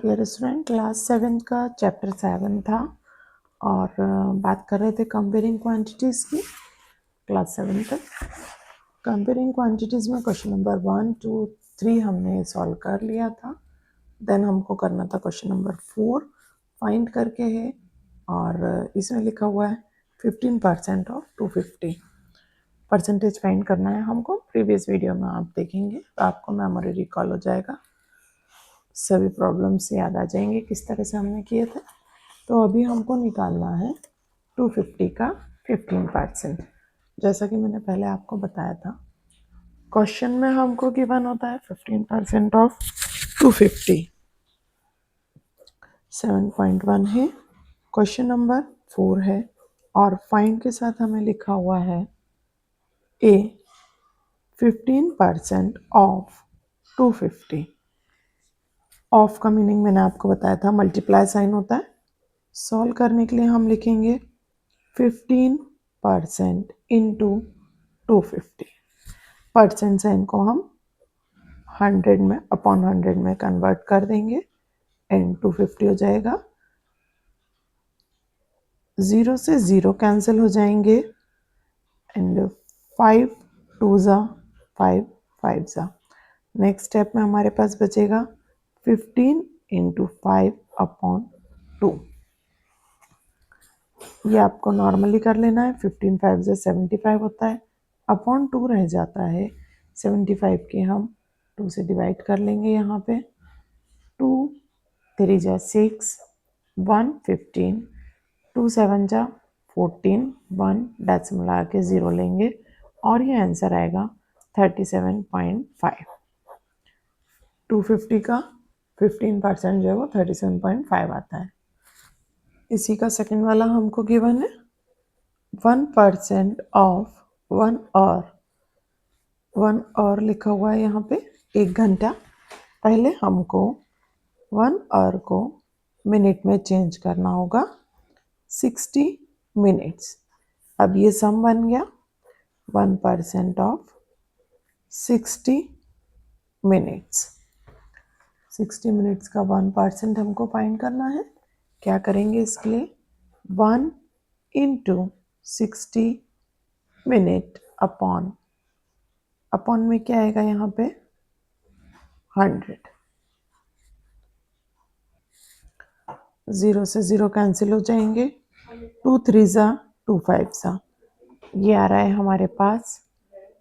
Dear student, class 7 का chapter 7 था और बात कर रहे थे कंपेयरिंग क्वांटिटीज़ की। क्लास 7 तक कंपेयरिंग क्वांटिटीज़ में क्वेश्चन नंबर 1, 2, 3 हमने सॉल्व कर लिया था। देन हमको करना था क्वेश्चन नंबर 4, फाइंड करके है और इसमें लिखा हुआ है 15% ऑफ 250 परसेंटेज फाइंड करना है हमको। प्रीवियस वीडियो में आप देखेंगे तो आपको मेमोरी रिकॉल हो जाएगा, सभी प्रॉब्लम्स याद आ जाएंगे किस तरह से हमने किए थे। तो अभी हमको निकालना है 250 का 15%। जैसा कि मैंने पहले आपको बताया था, क्वेश्चन में हमको गिवन होता है 15% ऑफ 250। 7.1 है, क्वेश्चन नंबर 4 है और फाइंड के साथ हमें लिखा हुआ है ए 15% ऑफ 250। ऑफ का मीनिंग मैंने आपको बताया था, मल्टीप्लाई साइन होता है। सॉल्व करने के लिए हम लिखेंगे 15% इंटू 250। परसेंट साइन को हम 100 में अपॉन 100 में कन्वर्ट कर देंगे एंड 250 हो जाएगा। 0 से 0 कैंसिल हो जाएंगे एंड 5 2 ज़ा 5 5 ज़ा। नेक्स्ट स्टेप में हमारे पास बचेगा 15 इंटू 5 अपॉन 2। ये आपको नॉर्मली कर लेना है। 15 5 से 75 होता है, अपॉन 2 रह जाता है। 75 के हम 2 से डिवाइड कर लेंगे यहाँ पे। 2 3 जा 6, 1 15, 2 7 जा 14, 1 डेसिमल आके 0 लेंगे और ये आंसर आएगा 37.5। 250 का 15% जो है वो 37.5 आता है। इसी का सेकंड वाला हमको गिवन है 1% ऑफ 1 आवर लिखा हुआ है यहाँ पे 1 घंटा। पहले हमको 1 आवर को मिनट में चेंज करना होगा 60 मिनट्स। अब ये सम बन गया 1% ऑफ 60 मिनट्स। 60 मिनट्स का 1% हमको फाइंड करना है। क्या करेंगे इसके लिए, 1 इंटू 60 मिनट अपॉन में क्या आएगा यहाँ पे 100। 0 से 0 कैंसिल हो जाएंगे, 2 3 ज़ा 2 5 ज़ा। ये आ रहा है हमारे पास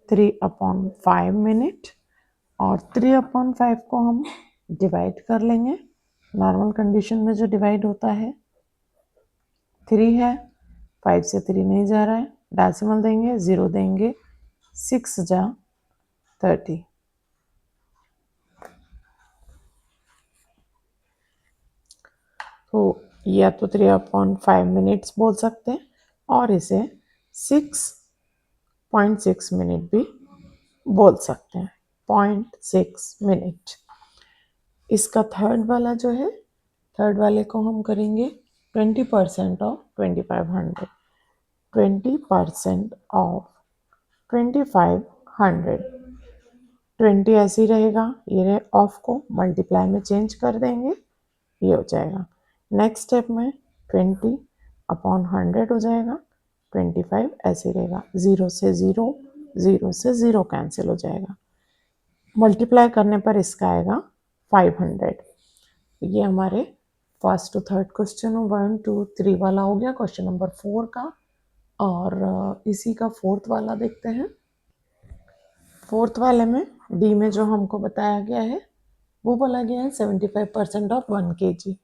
3/5 मिनट और 3/5 को हम डिवाइड कर लेंगे। नॉर्मल कंडीशन में जो डिवाइड होता है 3 है, 5 से 3 नहीं जा रहा है, डेसिमल देंगे 0 देंगे, 6 जा 30। तो या तो 3/5 मिनट्स बोल सकते हैं और इसे 6.6 मिनट भी बोल सकते हैं। 0.6 मिनट। इसका थर्ड वाला जो है, थर्ड वाले को हम करेंगे 20% ऑफ 2500। 20% ऑफ 2500। 20 ऐसे ही रहेगा, ये ऑफ को मल्टीप्लाई में चेंज कर देंगे, ये हो जाएगा। नेक्स्ट स्टेप में 20/100 हो जाएगा, 25 ऐसे रहेगा। 0 से 0, 0 से 0 कैंसिल हो जाएगा। मल्टीप्लाई करने पर इसका आएगा 500। ये हमारे फर्स्ट टू थर्ड क्वेश्चन 1 2 3 वाला हो गया। क्वेश्चन नंबर 4 का और इसी का फोर्थ वाला देखते हैं। फोर्थ वाले में डी में जो हमको बताया गया है वो बोला गया है 75% ऑफ 1 kg।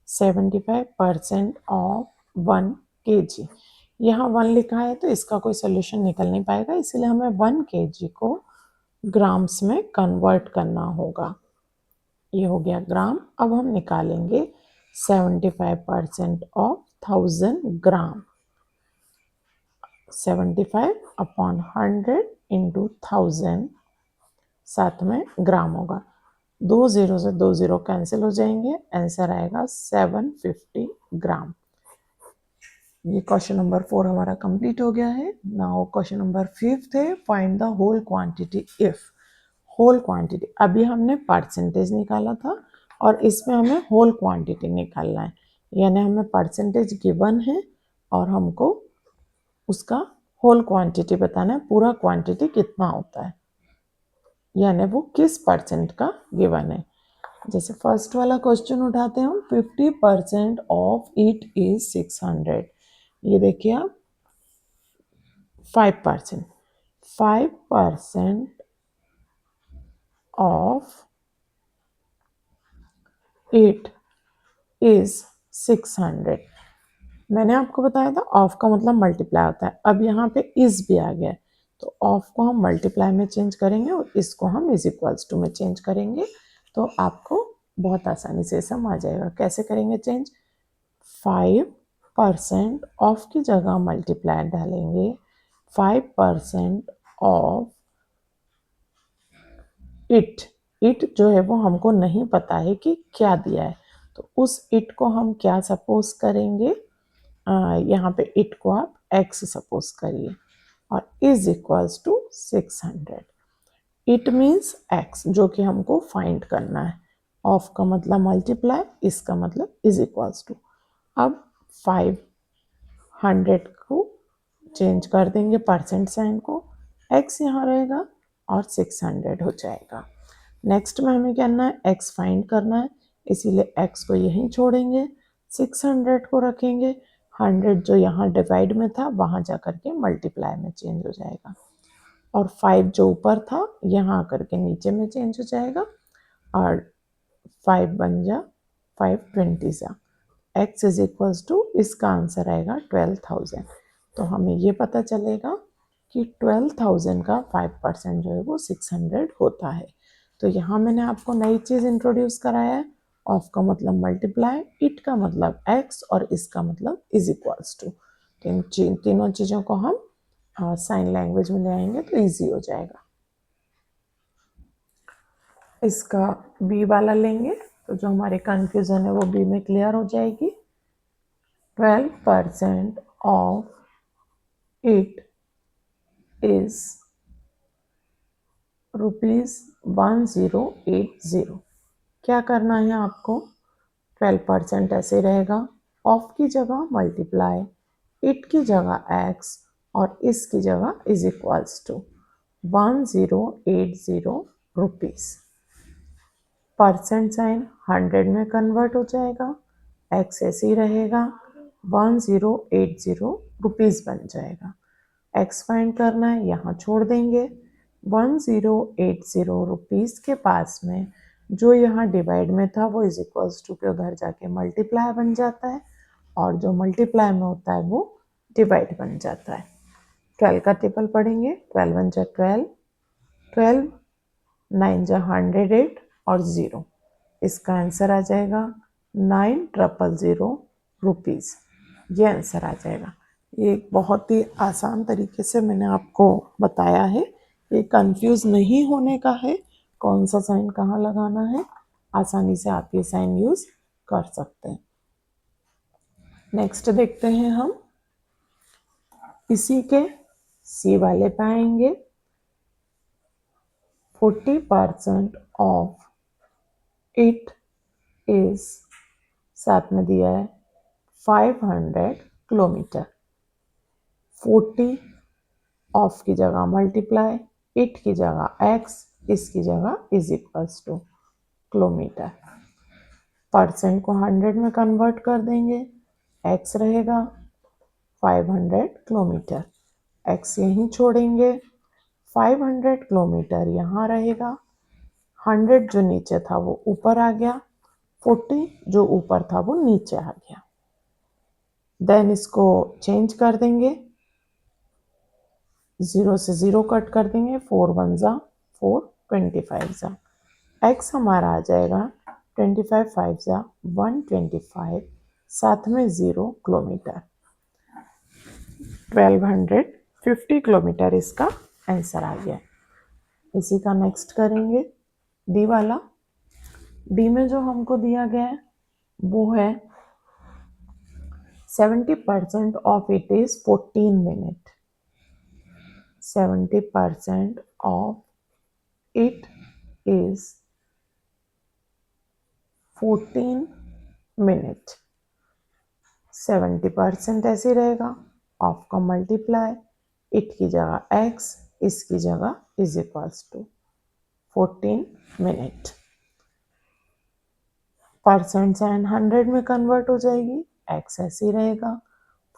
75% of 1 kg। यहाँ 1 लिखा है तो इसका कोई सोल्यूशन निकल नहीं पाएगा, इसलिए हमें 1 kg को ग्राम्स में कन्वर्ट करना होगा। ये हो गया ग्राम। अब हम निकालेंगे 75% ऑफ 1000 ग्राम। 75/100 इंटू 1000, साथ में ग्राम होगा। 2 0 से 2 0 कैंसिल हो जाएंगे, आंसर आएगा 750 ग्राम। ये क्वेश्चन नंबर 4 हमारा कंप्लीट हो गया है। नाउ क्वेश्चन नंबर 5 है, find the whole quantity if. Whole quantity, अभी हमने परसेंटेज निकाला था और इसमें हमें होल क्वांटिटी निकालना है, यानी हमें परसेंटेज गिवन है और हमको उसका होल क्वांटिटी बताना है, पूरा क्वांटिटी कितना होता है, यानी वो किस परसेंट का गिवन है। जैसे फर्स्ट वाला क्वेश्चन उठाते हैं हम, 50% ऑफ इट इज 600। ये देखिए आप 5%, 5% ऑफ इट इज 600। मैंने आपको बताया था ऑफ का मतलब मल्टीप्लाई होता है, अब यहाँ पे इज भी आ गया है, तो ऑफ को हम मल्टीप्लाई में चेंज करेंगे और इसको हम इज इक्वल्स टू में चेंज करेंगे, तो आपको बहुत आसानी से समझ आ जाएगा। कैसे करेंगे चेंज, 5% ऑफ की जगह मल्टीप्लाई डालेंगे, 5% ऑफ इट, इट जो है वो हमको नहीं पता है कि क्या दिया है, तो उस इट को हम क्या सपोज करेंगे, यहाँ पे इट को आप x सपोज करिए और is equals to 600। It means x जो कि हमको फाइंड करना है, ऑफ का मतलब मल्टीप्लाई, इसका मतलब इज इक्वल्स टू। अब 500 को चेंज कर देंगे परसेंट साइन को, x यहाँ रहेगा और 600 हो जाएगा। नेक्स्ट में हमें करना है x फाइंड करना है, इसीलिए x को यहीं छोड़ेंगे, 600 को रखेंगे, 100 जो यहाँ डिवाइड में था वहाँ जा करके मल्टीप्लाई में चेंज हो जाएगा, और 5 जो ऊपर था यहाँ आकर के नीचे में चेंज हो जाएगा, और 5 बन जा 520 जा, x इज इक्वल्स टू, इसका आंसर आएगा 12,000। तो हमें ये पता चलेगा कि 12,000 का 5% जो है वो 600 होता है। तो यहाँ मैंने आपको नई चीज़ इंट्रोड्यूस कराया है, ऑफ का मतलब मल्टीप्लाई, इट का मतलब x और इसका मतलब इज इक्वल्स टू। तो इन तीनों चीज़ों को हम साइन लैंग्वेज में ले आएंगे तो इजी हो जाएगा। इसका बी वाला लेंगे तो जो हमारे कंफ्यूजन है वो बी में क्लियर हो जाएगी। 12% ऑफ इट इज ₹1080। क्या करना है आपको, 12% ऐसे रहेगा, ऑफ की जगह मल्टीप्लाई, इट की जगह एक्स और इसकी जगह is equals to 1080 rupees. Percent sign 100 में कन्वर्ट हो जाएगा, एक्स ऐसे ही रहेगा, 1080 रुपीज़ बन जाएगा। एक्स फाइंड करना है, यहाँ छोड़ देंगे, 1080 रुपीज़ के पास में जो यहाँ डिवाइड में था वो इज इक्वल्स टू के उधर जाके मल्टीप्लाई बन जाता है, और जो मल्टीप्लाई में होता है वो डिवाइड बन जाता है। 12 का टेबल पढ़ेंगे, 12 1 जा 12, 12 9 जा 108 और 0, इसका आंसर आ जाएगा 9000 रुपीज़। ये आंसर आ जाएगा। ये बहुत ही आसान तरीके से मैंने आपको बताया है, ये कंफ्यूज नहीं होने का है, कौन सा साइन कहाँ लगाना है, आसानी से आप ये साइन यूज कर सकते हैं। नेक्स्ट देखते हैं हम, इसी के सी वाले पे आएंगे। 40% ऑफ इट इज, साथ में दिया है 500 किलोमीटर। 40 ऑफ की जगह मल्टीप्लाई, इट की जगह एक्स, इसकी जगह is equals two kilometre. Percent को 100 में कन्वर्ट कर देंगे, एक्स रहेगा 500 किलोमीटर, एक्स यहीं छोड़ेंगे, 500 किलोमीटर यहाँ रहेगा, 100 जो नीचे था वो ऊपर आ गया, 40 जो ऊपर था वो नीचे आ गया। देन इसको चेंज कर देंगे, 0 से 0 कट कर देंगे, 4 1 जा 4, 25 जा, एक्स हमारा आ जाएगा 25 5 जा 125, साथ में 0 किलोमीटर, 1250 किलोमीटर इसका आंसर आ गया। इसी का नेक्स्ट करेंगे डी वाला। डी में जो हमको दिया गया है वो है 70% of it is 14 minute. 70% of it is 14 minute. 70% ऐसे रहेगा, ऑफ का मल्टीप्लाई, इट की जगह एक्स, इसकी जगह is equals to 14 minute. Percent sign 100 में कन्वर्ट हो जाएगी, एक्स ऐसे ही रहेगा,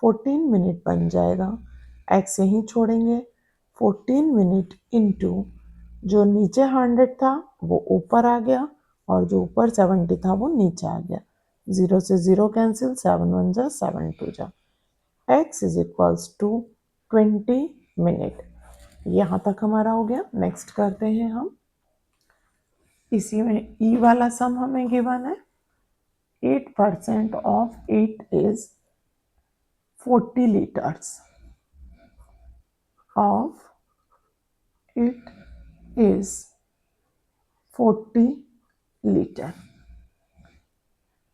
14 मिनट बन जाएगा, एक्स यहीं छोड़ेंगे, 14 मिनट इंटू जो नीचे 100 था वो ऊपर आ गया और जो ऊपर 70 था वो नीचे आ गया। 0 से 0 कैंसिल, 7 1 जा 7 2 जा, x is equals to 20 minute. यहाँ तक हमारा हो गया। नेक्स्ट करते हैं हम, इसी में ई वाला सम हमें गिवन है। 8% of 8 is 40 liters of it is 40 litre.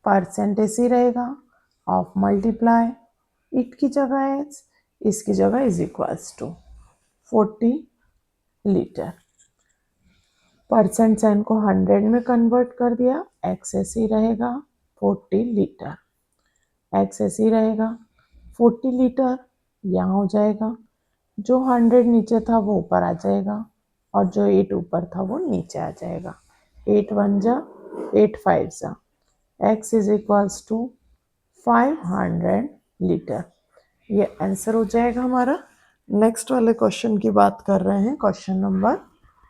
Percent ऐसे रहेगा, ऑफ मल्टीप्लाई, इट की जगह एच, इसकी जगह is equals to 40 litre. Percent sign को 100 में कन्वर्ट कर दिया, एक्स ऐसे ही रहेगा, 40 लीटर, एक्स ऐसे ही रहेगा, 40 लीटर यहाँ हो जाएगा, जो 100 नीचे था वो ऊपर आ जाएगा और जो 8 ऊपर था वो नीचे आ जाएगा। 8 1 जा 8 5 जा, x is equals to 500 litre. ये आंसर हो जाएगा हमारा। नेक्स्ट वाले क्वेश्चन की बात कर रहे हैं, क्वेश्चन नंबर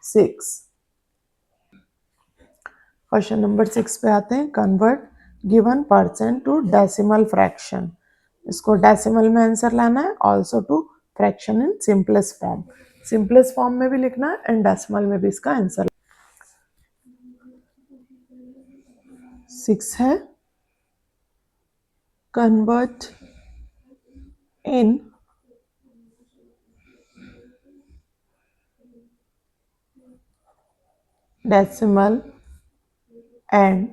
6। क्वेश्चन नंबर 6 पे आते हैं। Convert given percent to decimal fraction. इसको डेसिमल में आंसर लाना है, also to fraction in simplest form. Simplest form में भी लिखना है एंड डेसिमल में भी इसका आंसर। 6 है, convert in decimal and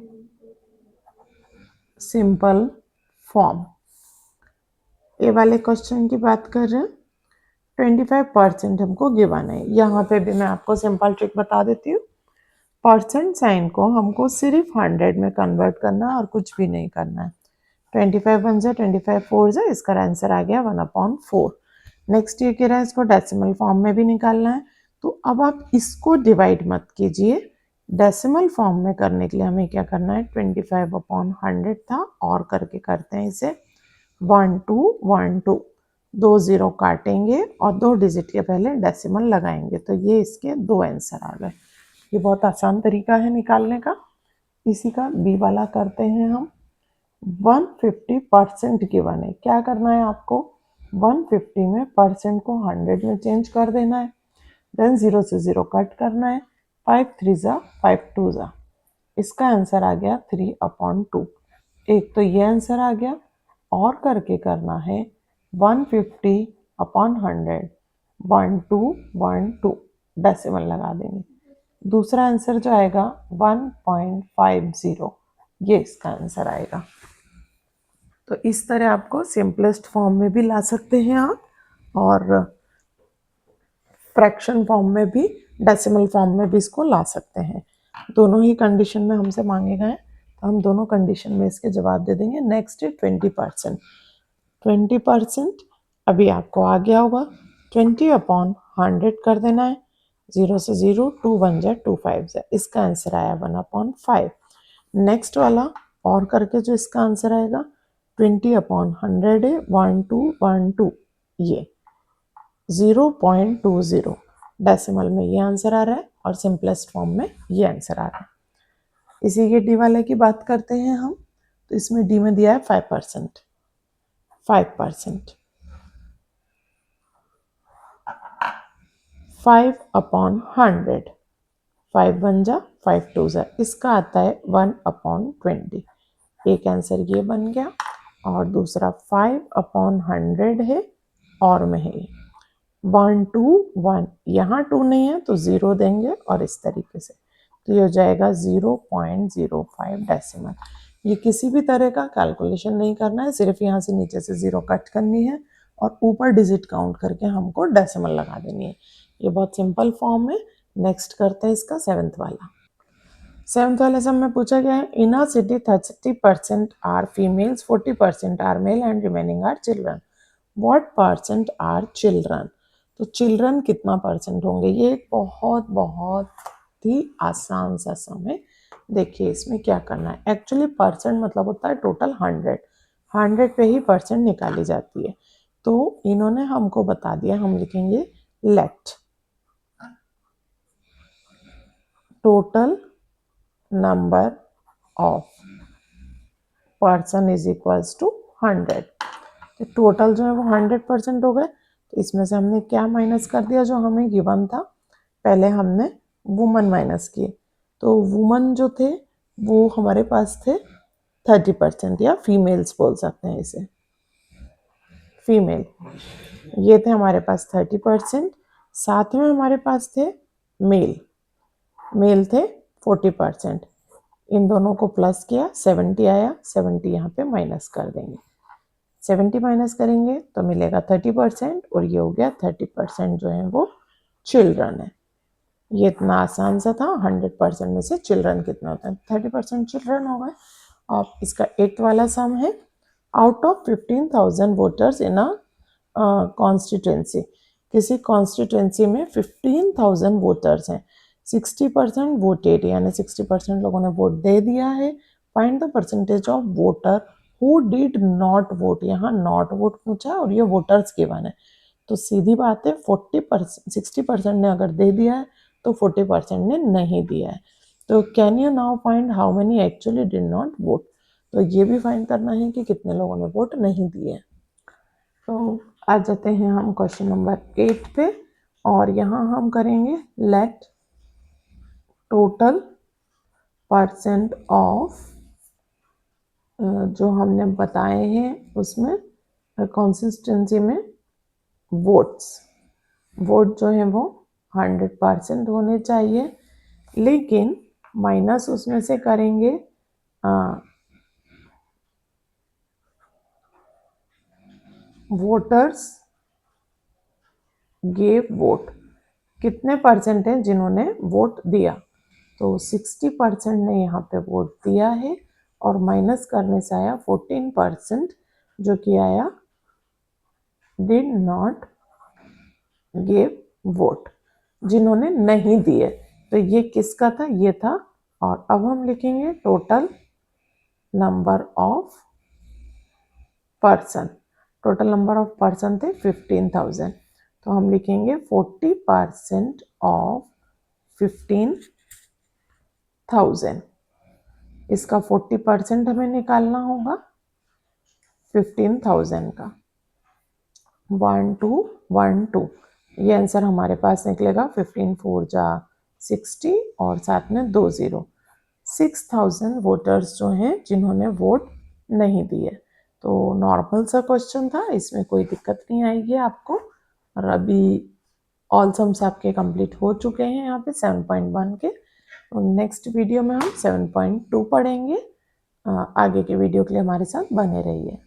simple form. ये वाले क्वेश्चन की बात कर रहे हैं। 25% हमको गिवन है। यहाँ पे भी मैं आपको सिंपल ट्रिक बता देती हूँ। परसेंट साइन को हमको सिर्फ 100 में कन्वर्ट करना है और कुछ भी नहीं करना है। 25 1 जा 25 4 जा, इसका आंसर आ गया 1/4। नेक्स्ट ये कह रहा है इसको डेसिमल फॉर्म में भी निकालना है, तो अब आप इसको डिवाइड मत कीजिए। डेसिमल फॉर्म में करने के लिए हमें क्या करना है, 25/100 था और करके करते हैं इसे 1 2 1 2, 2 0 काटेंगे और 2 डिजिट के पहले डेसिमल लगाएंगे, तो ये इसके 2 आंसर आ गए। ये बहुत आसान तरीका है निकालने का। इसी का बी वाला करते हैं हम। 150% गिवन है, क्या करना है आपको, 150 में परसेंट को 100 में चेंज कर देना है, देन 0 से 0 कट करना है, 5 3 जा 5 2 जा, इसका आंसर आ गया 3/2। एक तो ये आंसर आ गया, और करके करना है 150/100, 1 2 1 2, डेसिमल लगा देंगे, दूसरा आंसर जो आएगा 1.50, ये इसका आंसर आएगा। तो इस तरह आपको सिंपलेस्ट फॉर्म में भी ला सकते हैं आप, और फ्रैक्शन फॉर्म में भी, डेसिमल फॉर्म में भी इसको ला सकते हैं। दोनों ही कंडीशन में हमसे मांगे गए, तो हम दोनों कंडीशन में इसके जवाब दे देंगे। नेक्स्ट है 20%। 20% अभी आपको आ गया होगा, 20/100 कर देना है, 0 से 0 2 1 जा 2 5 जा, इसका आंसर आया 1/5। नेक्स्ट वाला और करके जो इसका आंसर आएगा 20/100 है 1 2 1 2, ये 0.20, डेसिमल में ये आंसर आ रहा है और सिंपलेस्ट फॉर्म में ये आंसर आ रहा है। इसी के डी वाले की बात करते हैं हम, तो इसमें डी में दिया है 5%। 5% 5/100, 5 1 जा 5 2 जा, इसका आता है 1/20। एक आंसर ये बन गया, और दूसरा 5/100 है और में है 1 2 1, यहाँ 2 नहीं है तो 0 देंगे और इस तरीके से, तो ये हो जाएगा 0.05 डेसिमल। ये किसी भी तरह का कैलकुलेशन नहीं करना है, सिर्फ यहाँ से नीचे से 0 कट करनी है और ऊपर डिजिट काउंट करके हमको डेसिमल लगा देनी है। ये बहुत सिंपल फॉर्म है। नेक्स्ट करते हैं इसका 7th वाला। 7th वाले सम में पूछा गया है in a city 30% are females, 40% are male and remaining are children, what percent are children. तो चिल्ड्रन कितना परसेंट होंगे, ये एक बहुत बहुत ही आसान सा सम है। देखिए इसमें क्या करना है, एक्चुअली परसेंट मतलब होता है टोटल 100 पे ही परसेंट निकाली जाती है। तो इन्होंने हमको बता दिया, हम लिखेंगे let total number of person is equals to 100। तो टोटल जो है वो 100% हो गए। तो इसमें से हमने क्या माइनस कर दिया, जो हमें गिवन था, पहले हमने वुमन माइनस किए। तो वुमन जो थे वो हमारे पास थे 30%, या फीमेल्स बोल सकते हैं इसे, फीमेल ये थे हमारे पास 30%। साथ में हमारे पास थे मेल, मेल थे 40%। इन दोनों को प्लस किया, 70 आया, 70 यहाँ पे माइनस कर देंगे। 70 माइनस करेंगे तो मिलेगा 30%, और ये हो गया 30% जो है वो चिल्ड्रन है। ये इतना आसान सा था। 100% में से चिल्ड्रन कितना होता है, 30% चिल्ड्रन हो गए। अब इसका 8th वाला सम है out of 15,000 voters in a constituency, किसी कॉन्स्टिट्यूंसी में 15,000 वोटर्स हैं, 60% वोटेड, यानी 60% लोगों ने वोट दे दिया है। Find the percentage of voter who did not vote, यहाँ नॉट वोट पूछा और ये वोटर्स गिवन है। तो सीधी बात है 40%, 60% ने अगर दे दिया है तो 40% ने नहीं दिया है। तो can you now find how many actually did not vote. तो ये भी फाइंड करना है कि कितने लोगों ने वोट नहीं दिए। तो आ जाते हैं हम क्वेश्चन नंबर 8 पे, और यहाँ हम करेंगे लेट टोटल परसेंट ऑफ जो हमने बताए हैं उसमें कंसिस्टेंसी में वोट्स, वोट जो है वो 100% होने चाहिए, लेकिन माइनस उसमें से करेंगे वोटर्स गेव वोट, कितने परसेंट हैं जिन्होंने वोट दिया। तो 60% ने यहाँ पे वोट दिया है, और माइनस करने से आया 14% जो कि आया डिड नॉट गिव वोट, जिन्होंने नहीं दिए। तो ये किसका था, ये था। और अब हम लिखेंगे total number of person, total number of person थे 15,000। तो हम लिखेंगे 40% ऑफ 15,000। इसका 40% हमें निकालना होगा 15,000 का। 1212 ये आंसर हमारे पास निकलेगा। 15 4 जा 60 और साथ में 2 0, 6,000 वोटर्स जो हैं जिन्होंने वोट नहीं दिए। तो नॉर्मल सा क्वेश्चन था, इसमें कोई दिक्कत नहीं आएगी आपको। और अभी ऑल सम्स आपके कंप्लीट हो चुके हैं यहाँ पे 7.1 के। तो नेक्स्ट वीडियो में हम 7.2 पढ़ेंगे। आगे के वीडियो के लिए हमारे साथ बने रहिए।